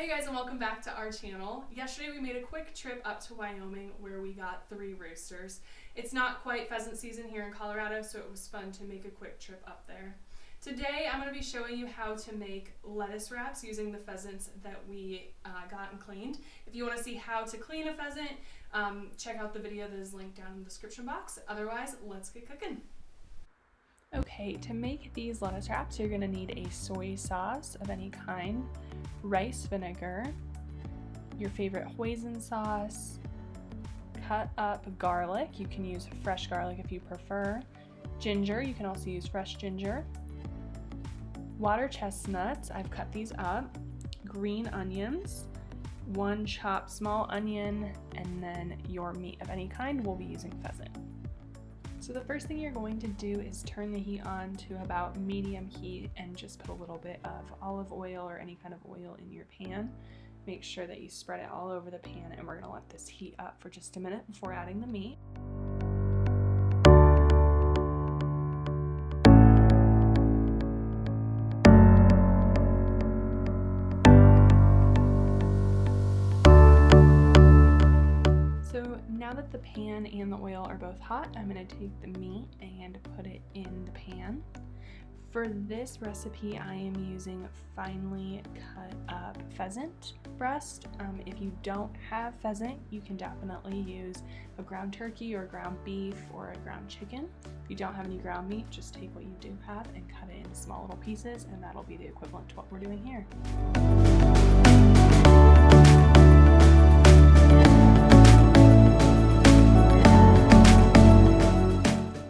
Hey guys, and welcome back to our channel. Yesterday we made a quick trip up to Wyoming where we got 3 roosters. It's not quite pheasant season here in Colorado, so it was fun to make a quick trip up there. Today I'm going to be showing you how to make lettuce wraps using the pheasants that we got and cleaned. If you want to see how to clean a pheasant, check out the video that is linked down in the description box. Otherwise, let's get cooking. Okay, to make these lettuce wraps, you're going to need a soy sauce of any kind, rice vinegar, your favorite hoisin sauce, cut up garlic, you can use fresh garlic if you prefer, ginger, you can also use fresh ginger, water chestnuts, I've cut these up, green onions, 1 chopped small onion, and then your meat of any kind. We'll be using pheasant. So the first thing you're going to do is turn the heat on to about medium heat and just put a little bit of olive oil or any kind of oil in your pan. Make sure that you spread it all over the pan, and we're going to let this heat up for just a minute before adding the meat. So now that the pan and the oil are both hot, I'm going to take the meat and put it in the pan. For this recipe, I am using finely cut up pheasant breast. If you don't have pheasant, you can definitely use a ground turkey or ground beef or a ground chicken. If you don't have any ground meat, just take what you do have and cut it into small little pieces, and that'll be the equivalent to what we're doing here.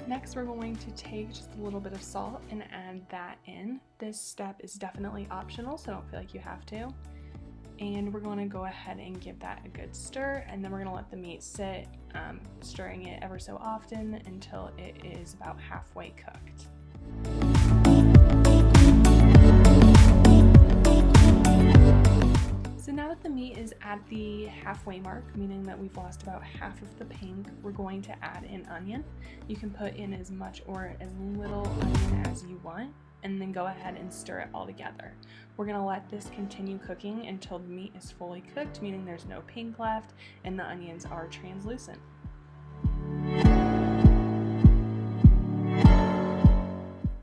Next, we're going to take just a little bit of salt and add that in. This step is definitely optional, so don't feel like you have to. And we're going to go ahead and give that a good stir, and then we're going to let the meat sit, stirring it ever so often until it is about halfway cooked. So now that the meat is at the halfway mark, meaning that we've lost about half of the pink, we're going to add in onion. You can put in as much or as little onion as you want, and then go ahead and stir it all together. We're going to let this continue cooking until the meat is fully cooked, meaning there's no pink left and the onions are translucent.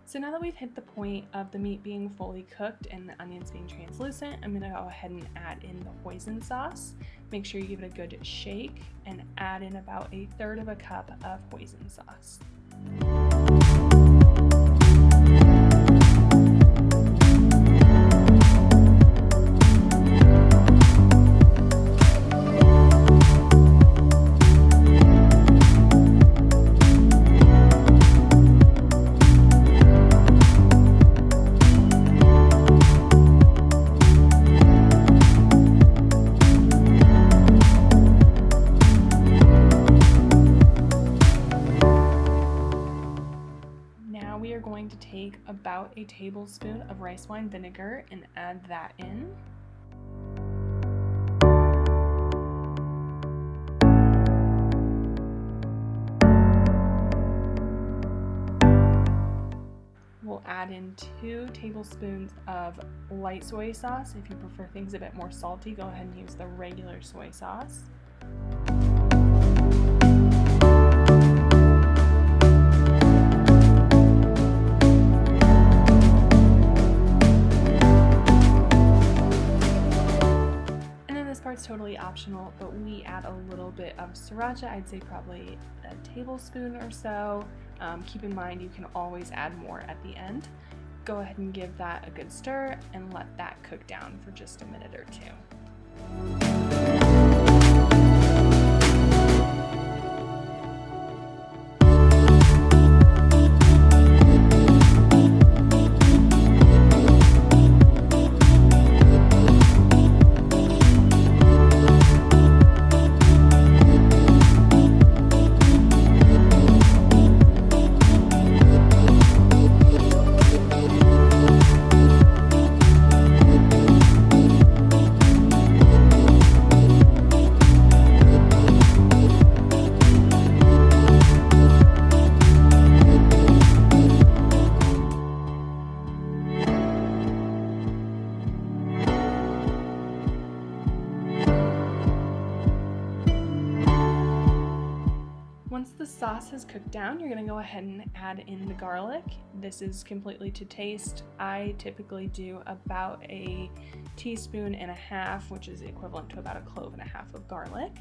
So now that we've hit the point of the meat being fully cooked and the onions being translucent, I'm going to go ahead and add in the hoisin sauce. Make sure you give it a good shake and add in about 1/3 cup of hoisin sauce. We are going to take about a tablespoon of rice wine vinegar and add that in. We'll add in 2 tablespoons of light soy sauce. If you prefer things a bit more salty, go ahead and use the regular soy sauce. It's totally optional, but we add a little bit of sriracha. I'd say probably a tablespoon or so. Keep in mind you can always add more at the end. Go ahead and give that a good stir and let that cook down for just a minute or 2. Once the sauce has cooked down, you're gonna go ahead and add in the garlic. This is completely to taste. I typically do about a teaspoon and a half, which is equivalent to about a clove and a half of garlic.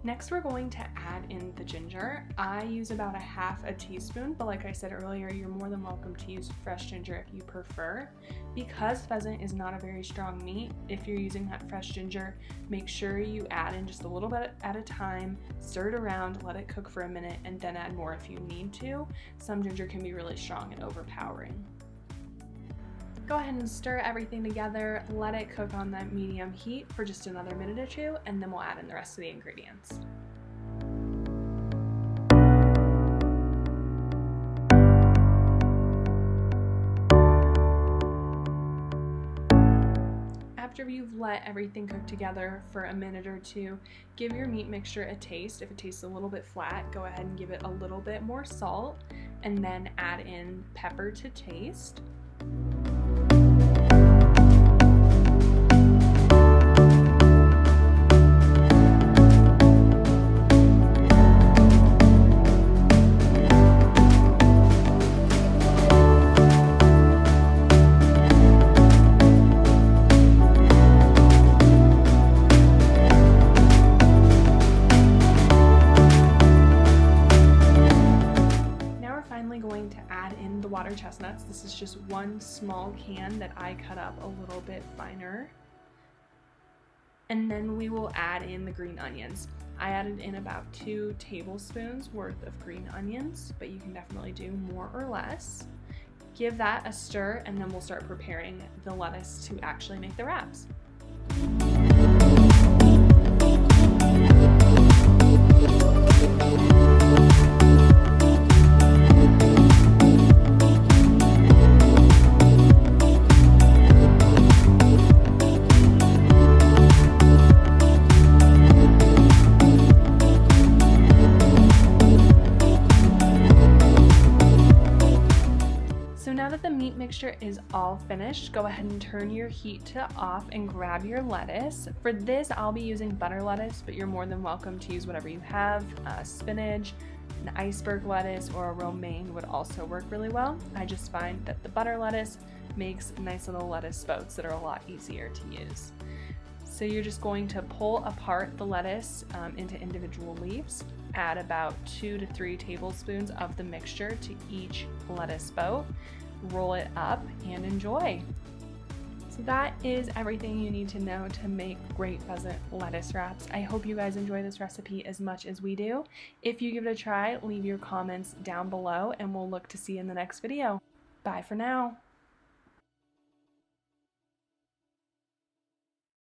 Next, we're going to add in the ginger. I use about a half a teaspoon, but like I said earlier, you're more than welcome to use fresh ginger if you prefer. Because pheasant is not a very strong meat, if you're using that fresh ginger, make sure you add in just a little bit at a time, stir it around, let it cook for a minute, and then add more if you need to. Some ginger can be really strong and overpowering. Go ahead and stir everything together, let it cook on that medium heat for just another minute or two, and then we'll add in the rest of the ingredients. After you've let everything cook together for a minute or two, give your meat mixture a taste. If it tastes a little bit flat, go ahead and give it a little bit more salt, and then add in pepper to taste. Going to add in the water chestnuts. This is just one small can that I cut up a little bit finer. And then we will add in the green onions. I added in about 2 tablespoons worth of green onions, but you can definitely do more or less. Give that a stir, and then we'll start preparing the lettuce to actually make the wraps. Now that the meat mixture is all finished, go ahead and turn your heat to off and grab your lettuce. For this, I'll be using butter lettuce, but you're more than welcome to use whatever you have. Spinach, an iceberg lettuce, or a romaine would also work really well. I just find that the butter lettuce makes nice little lettuce spouts that are a lot easier to use. So you're just going to pull apart the lettuce into individual leaves. Add about 2 to 3 tablespoons of the mixture to each lettuce spout. Roll it up and enjoy. So that is everything you need to know to make great pheasant lettuce wraps. I hope you guys enjoy this recipe as much as we do. If you give it a try, leave your comments down below and we'll look to see you in the next video. Bye for now.